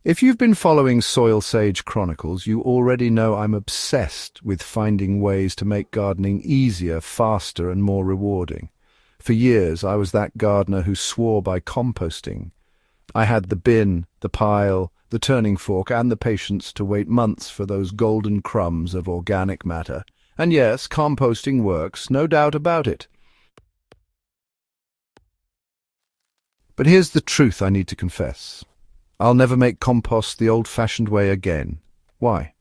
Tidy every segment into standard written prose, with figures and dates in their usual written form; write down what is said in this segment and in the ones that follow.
If you've been following Soil Sage Chronicles, you already know I'm obsessed with finding ways to make gardening easier, faster, and more rewarding. For years, I was that gardener who swore by composting. I had the bin, the pile, the turning fork, and the patience to wait months for those golden crumbs of organic matter. And yes, composting works, no doubt about it. But here's the truth I need to confess. I'll never make compost the old-fashioned way again. Why?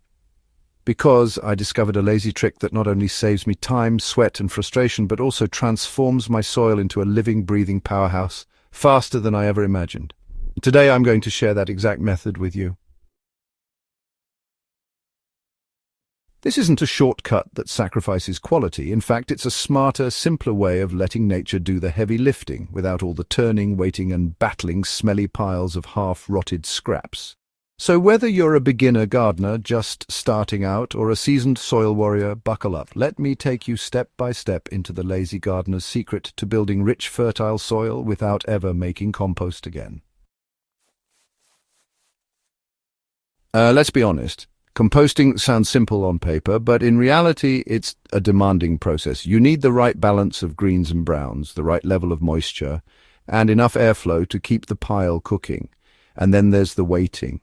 Because I discovered a lazy trick that not only saves me time, sweat, and frustration, but also transforms my soil into a living, breathing powerhouse faster than I ever imagined. Today I'm going to share that exact method with you. This isn't a shortcut that sacrifices quality. In fact, it's a smarter, simpler way of letting nature do the heavy lifting without all the turning, waiting, and battling smelly piles of half-rotted scraps. So whether you're a beginner gardener just starting out or a seasoned soil warrior, buckle up. Let me take you step by step into the lazy gardener's secret to building rich, fertile soil without ever making compost again. Let's be honest. Composting sounds simple on paper, but in reality, it's a demanding process. You need the right balance of greens and browns, the right level of moisture, and enough airflow to keep the pile cooking. And then there's the waiting.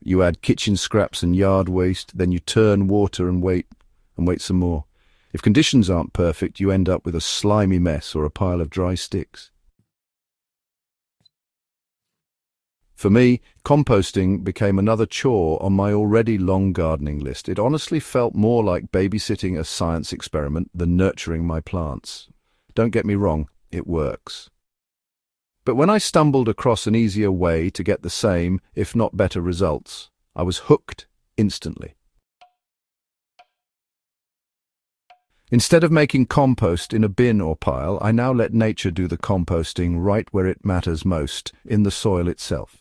You add kitchen scraps and yard waste, then you turn, water, and wait some more. If conditions aren't perfect, you end up with a slimy mess or a pile of dry sticks. For me, composting became another chore on my already long gardening list. It honestly felt more like babysitting a science experiment than nurturing my plants. Don't get me wrong, it works. But when I stumbled across an easier way to get the same, if not better results, I was hooked instantly. Instead of making compost in a bin or pile, I now let nature do the composting right where it matters most, in the soil itself.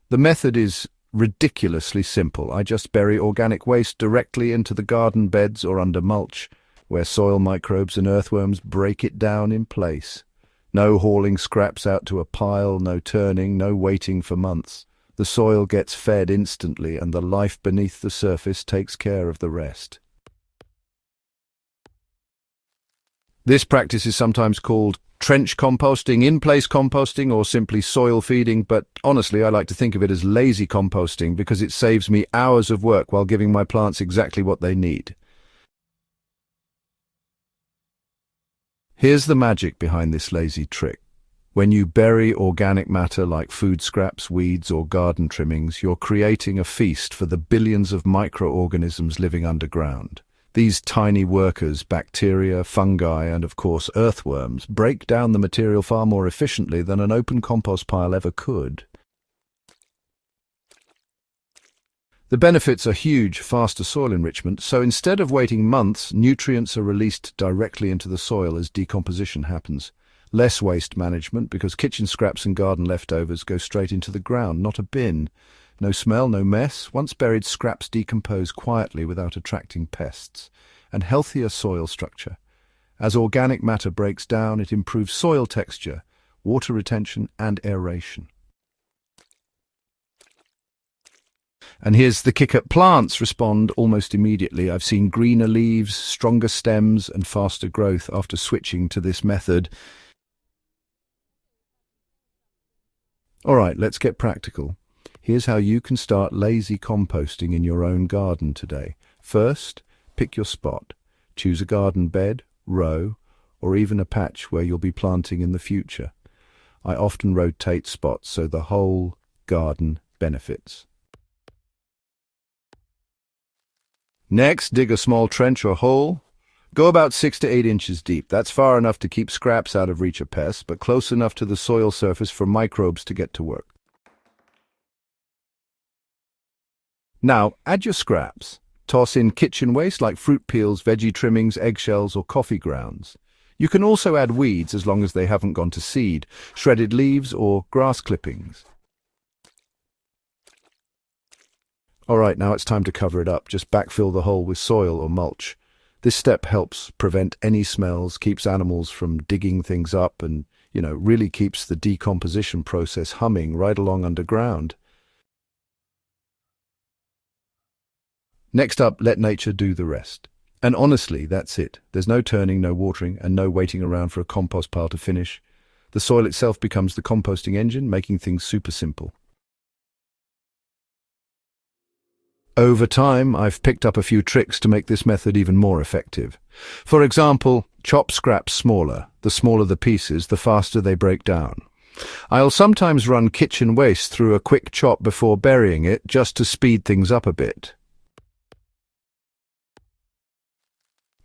The method is ridiculously simple. I just bury organic waste directly into the garden beds or under mulch, where soil microbes and earthworms break it down in place. No hauling scraps out to a pile, no turning, no waiting for months. The soil gets fed instantly, and the life beneath the surface takes care of the rest. This practice is sometimes called trench composting, in-place composting, or simply soil feeding, but honestly I like to think of it as lazy composting because it saves me hours of work while giving my plants exactly what they need. Here's the magic behind this lazy trick. When you bury organic matter like food scraps, weeds, or garden trimmings, you're creating a feast for the billions of microorganisms living underground. These tiny workers, bacteria, fungi, and of course earthworms, break down the material far more efficiently than an open compost pile ever could. The benefits are huge: faster soil enrichment, so instead of waiting months, nutrients are released directly into the soil as decomposition happens. Less waste management because kitchen scraps and garden leftovers go straight into the ground, not a bin. No smell, no mess. Once buried, scraps decompose quietly without attracting pests. And healthier soil structure. As organic matter breaks down, it improves soil texture, water retention, and aeration. And here's the kicker: plants respond almost immediately. I've seen greener leaves, stronger stems, and faster growth after switching to this method. All right, let's get practical. Here's how you can start lazy composting in your own garden today. First, pick your spot. Choose a garden bed, row, or even a patch where you'll be planting in the future. I often rotate spots so the whole garden benefits. Next, dig a small trench or hole. Go about 6 to 8 inches deep. That's far enough to keep scraps out of reach of pests, but close enough to the soil surface for microbes to get to work. Now, add your scraps. Toss in kitchen waste like fruit peels, veggie trimmings, eggshells, or coffee grounds. You can also add weeds as long as they haven't gone to seed, shredded leaves, or grass clippings. All right, now it's time to cover it up. Just backfill the hole with soil or mulch. This step helps prevent any smells, keeps animals from digging things up, and, really keeps the decomposition process humming right along underground. Next up, let nature do the rest. And honestly, that's it. There's no turning, no watering, and no waiting around for a compost pile to finish. The soil itself becomes the composting engine, making things super simple. Over time, I've picked up a few tricks to make this method even more effective. For example, chop scraps smaller. The smaller the pieces, the faster they break down. I'll sometimes run kitchen waste through a quick chop before burying it, just to speed things up a bit.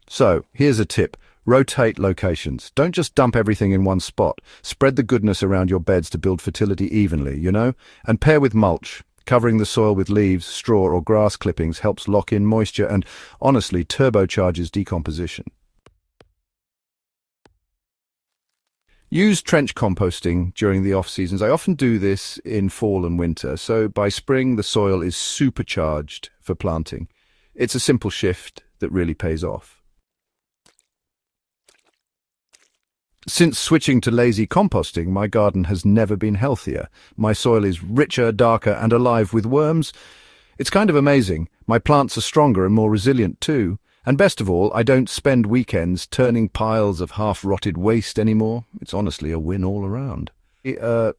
So, here's a tip. Rotate locations. Don't just dump everything in one spot. Spread the goodness around your beds to build fertility evenly, And pair with mulch. Covering the soil with leaves, straw or grass clippings helps lock in moisture and, honestly, turbocharges decomposition. Use trench composting during the off-seasons. I often do this in fall and winter, so by spring the soil is supercharged for planting. It's a simple shift that really pays off. Since switching to lazy composting, my garden has never been healthier. My soil is richer, darker, and alive with worms. It's kind of amazing. My plants are stronger and more resilient too. And best of all, I don't spend weekends turning piles of half-rotted waste anymore. It's honestly a win all around. I'll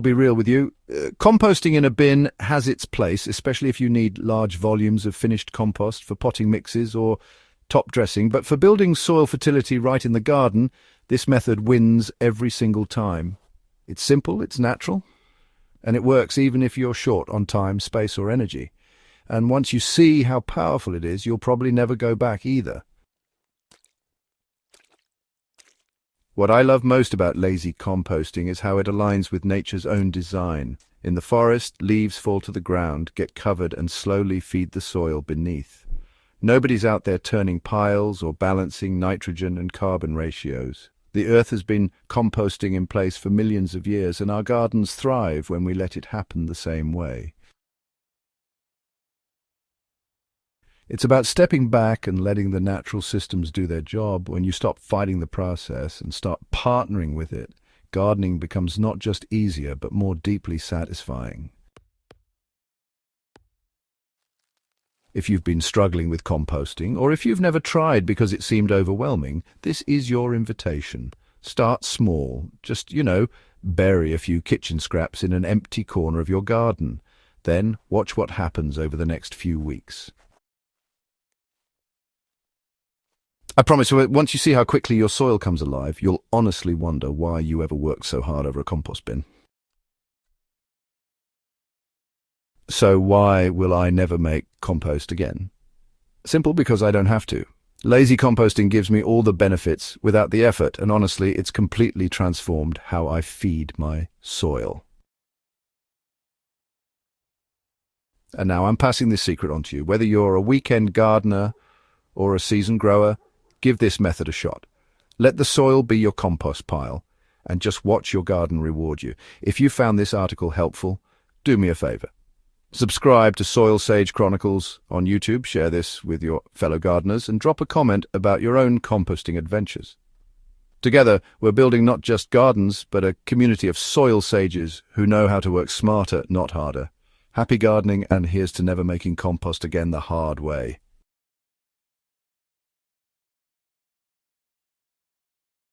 be real with you. Composting in a bin has its place, especially if you need large volumes of finished compost for potting mixes or top dressing, but for building soil fertility right in the garden, this method wins every single time. It's simple, it's natural, and it works even if you're short on time, space, or energy. And once you see how powerful it is, you'll probably never go back either. What I love most about lazy composting is how it aligns with nature's own design. In the forest, leaves fall to the ground, get covered, and slowly feed the soil beneath. Nobody's out there turning piles or balancing nitrogen and carbon ratios. The earth has been composting in place for millions of years, and our gardens thrive when we let it happen the same way. It's about stepping back and letting the natural systems do their job. When you stop fighting the process and start partnering with it, gardening becomes not just easier, but more deeply satisfying. If you've been struggling with composting, or if you've never tried because it seemed overwhelming, this is your invitation. Start small. Just, bury a few kitchen scraps in an empty corner of your garden. Then watch what happens over the next few weeks. I promise, once you see how quickly your soil comes alive, you'll honestly wonder why you ever worked so hard over a compost bin. So why will I never make compost again? Simple, because I don't have to. Lazy composting gives me all the benefits without the effort, and honestly, it's completely transformed how I feed my soil. And now I'm passing this secret on to you. Whether you're a weekend gardener or a seasoned grower, give this method a shot. Let the soil be your compost pile, and just watch your garden reward you. If you found this article helpful, do me a favor. Subscribe to Soil Sage Chronicles on YouTube, share this with your fellow gardeners, and drop a comment about your own composting adventures. Together, we're building not just gardens, but a community of soil sages who know how to work smarter, not harder. Happy gardening, and here's to never making compost again the hard way.